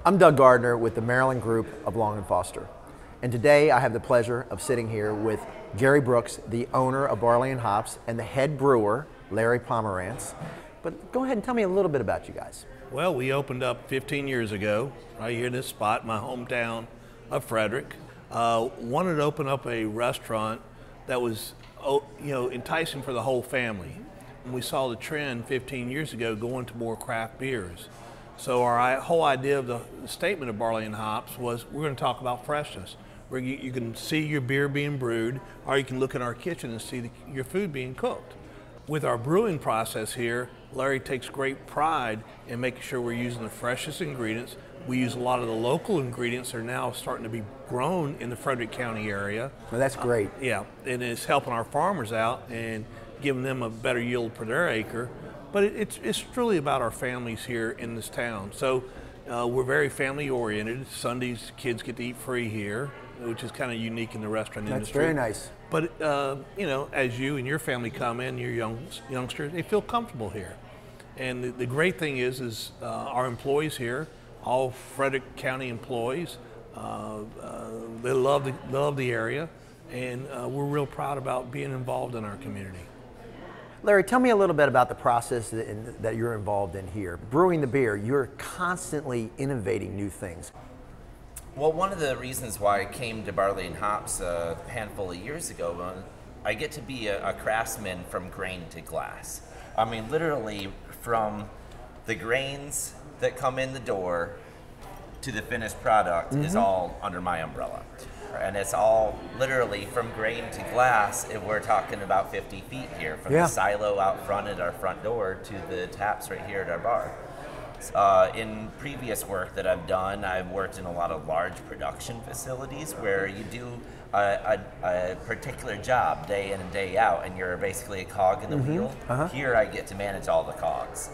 I'm Doug Gardiner with the Maryland Group of Long & Foster. And today I have the pleasure of sitting here with Gary Brooks, the owner of Barley and Hops, and the head brewer, Larry Pomerantz. But go ahead and tell me a little bit about you guys. Well, we opened up 15 years ago, right here in this spot, my hometown of Frederick. Wanted to open up a restaurant that was, enticing for the whole family. And we saw the trend 15 years ago going to more craft beers. So our whole idea of the statement of Barley and Hops was we're going to talk about freshness. Where you can see your beer being brewed, or you can look in our kitchen and see your food being cooked. With our brewing process here, Larry takes great pride in making sure we're using the freshest ingredients. We use a lot of the local ingredients that are now starting to be grown in the Frederick County area. Well, that's great. Yeah, and it's helping our farmers out and giving them a better yield per their acre. But it's truly about our families here in this town. So we're very family oriented. Sundays, kids get to eat free here, which is kind of unique in the restaurant industry. That's very nice. But as you and your family come in, your youngsters, they feel comfortable here. And the great thing is our employees here, all Frederick County employees, they love the area, and we're real proud about being involved in our community. Larry, tell me a little bit about the process that you're involved in here. Brewing the beer, you're constantly innovating new things. Well, one of the reasons why I came to Barley and Hops a handful of years ago, I get to be a craftsman from grain to glass. I mean, literally from the grains that come in the door to the finished product is all under my umbrella. And it's all literally from grain to glass. We're talking about 50 feet here, from the silo out front at our front door to the taps right here at our bar. In previous work that I've done, I've worked in a lot of large production facilities where you do a particular job day in and day out, and you're basically a cog in the wheel. Here I get to manage all the cogs.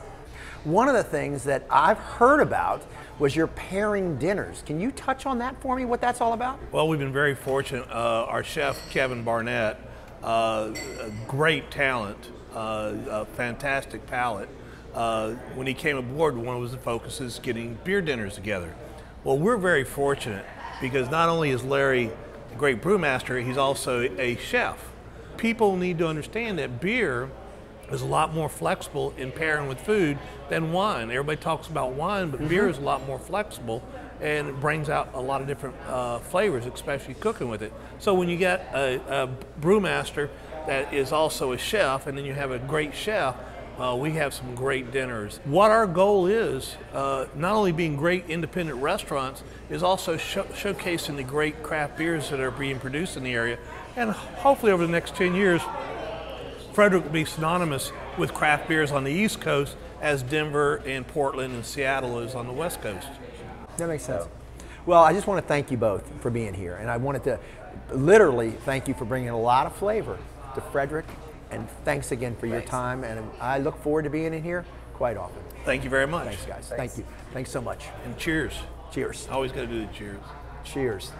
One of the things that I've heard about was your pairing dinners. Can you touch on that for me, what that's all about? Well, we've been very fortunate. Our chef, Kevin Barnett, a great talent, a fantastic palate. When he came aboard, one of his focuses getting beer dinners together. Well, we're very fortunate because not only is Larry a great brewmaster, he's also a chef. People need to understand that beer is a lot more flexible in pairing with food than wine. Everybody talks about wine, but beer is a lot more flexible, and it brings out a lot of different flavors, especially cooking with it. So when you get a brewmaster that is also a chef, and then you have a great chef, we have some great dinners. What our goal is, not only being great independent restaurants, is also showcasing the great craft beers that are being produced in the area. And hopefully over the next 10 years, Frederick will be synonymous with craft beers on the East Coast as Denver and Portland and Seattle is on the West Coast. That makes sense. Well, I just want to thank you both for being here, and I wanted to literally thank you for bringing a lot of flavor to Frederick, and thanks again for your time, and I look forward to being in here quite often. Thank you very much. Thanks, guys. Thank you. Thanks so much. And cheers. Cheers. Always got to do the cheers. Cheers.